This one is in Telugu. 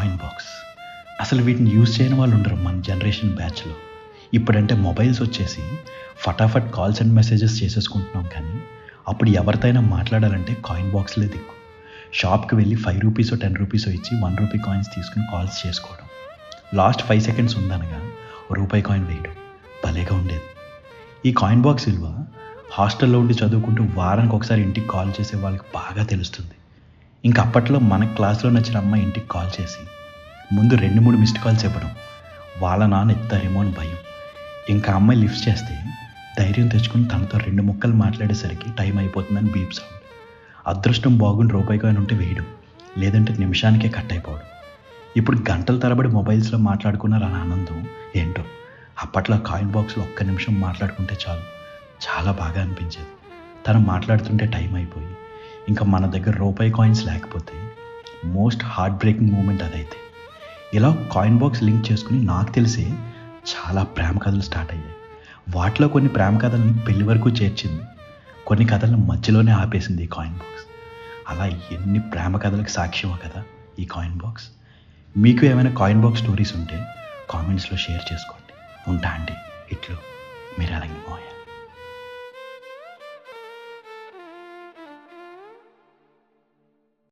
Coin box. అసలు వీటిని యూజ్ చేయని వాళ్ళు ఉండరు మన జనరేషన్ బ్యాచ్లో. ఇప్పుడంటే మొబైల్స్ వచ్చేసి ఫటాఫట్ కాల్స్ అండ్ మెసేజెస్ చేసేసుకుంటున్నాం, కానీ అప్పుడు ఎవరితోనైనా మాట్లాడాలంటే కాయిన్ బాక్స్లే దిక్కు. షాప్కి వెళ్ళి 5 రూపీసో 10 రూపీసో ఇచ్చి 1 రూపీ కాయిన్స్ తీసుకుని కాల్స్ చేసుకోవడం. లాస్ట్ 5 సెకండ్స్ ఉందనగా రూపాయి కాయిన్ వేయడం భలేగా ఉండేది. ఈ కాయిన్ బాక్స్ విలువ హాస్టల్లో ఉండి చదువుకుంటూ వారానికి ఒకసారి ఇంటికి కాల్ చేసే వాళ్ళకి బాగా తెలుస్తుంది. ఇంకా అప్పట్లో మన క్లాస్లో నచ్చిన అమ్మాయి ఇంటికి కాల్ చేసి ముందు 2-3 మిస్డ్ కాల్స్ ఇవ్వడం, వాళ్ళ నాన్న ఎత్తారేమో అని భయం. ఇంకా అమ్మాయి లిఫ్ట్ చేస్తే ధైర్యం తెచ్చుకుని తనతో 2 ముక్కలు మాట్లాడేసరికి టైం అయిపోతుందని బీప్ సౌండ్. అదృష్టం బాగుండి రూపాయి కాయిన్ ఉంటే వేయడం, లేదంటే నిమిషానికే కట్ అయిపోవడం. ఇప్పుడు గంటల తరబడి మొబైల్స్లో మాట్లాడుకున్నారని ఆనందం ఏంటో. అప్పట్లో కాయిన్ బాక్స్లో ఒక్క నిమిషం మాట్లాడుకుంటే చాలు, చాలా బాగా అనిపించేది. తను మాట్లాడుతుంటే టైం అయిపోయి ఇంకా మన దగ్గర రూపాయి కాయిన్స్ లేకపోతే మోస్ట్ హార్ట్ బ్రేకింగ్ మూమెంట్ అదైతే. ఇలా కాయిన్ బాక్స్ లింక్ చేసుకుని నాకు తెలిసే చాలా ప్రేమ కథలు స్టార్ట్ అయ్యాయి. వాటిలో కొన్ని ప్రేమ కథల్ని పెళ్లి వరకు చేర్చింది, కొన్ని కథలను మధ్యలోనే ఆపేసింది ఈ కాయిన్ బాక్స్. అలా ఎన్ని ప్రేమ కథలకు సాక్ష్యమో కదా ఈ కాయిన్ బాక్స్. మీకు ఏమైనా కాయిన్ బాక్స్ స్టోరీస్ ఉంటే కామెంట్స్లో షేర్ చేసుకోండి. ఉంటా అండి ఇట్లు.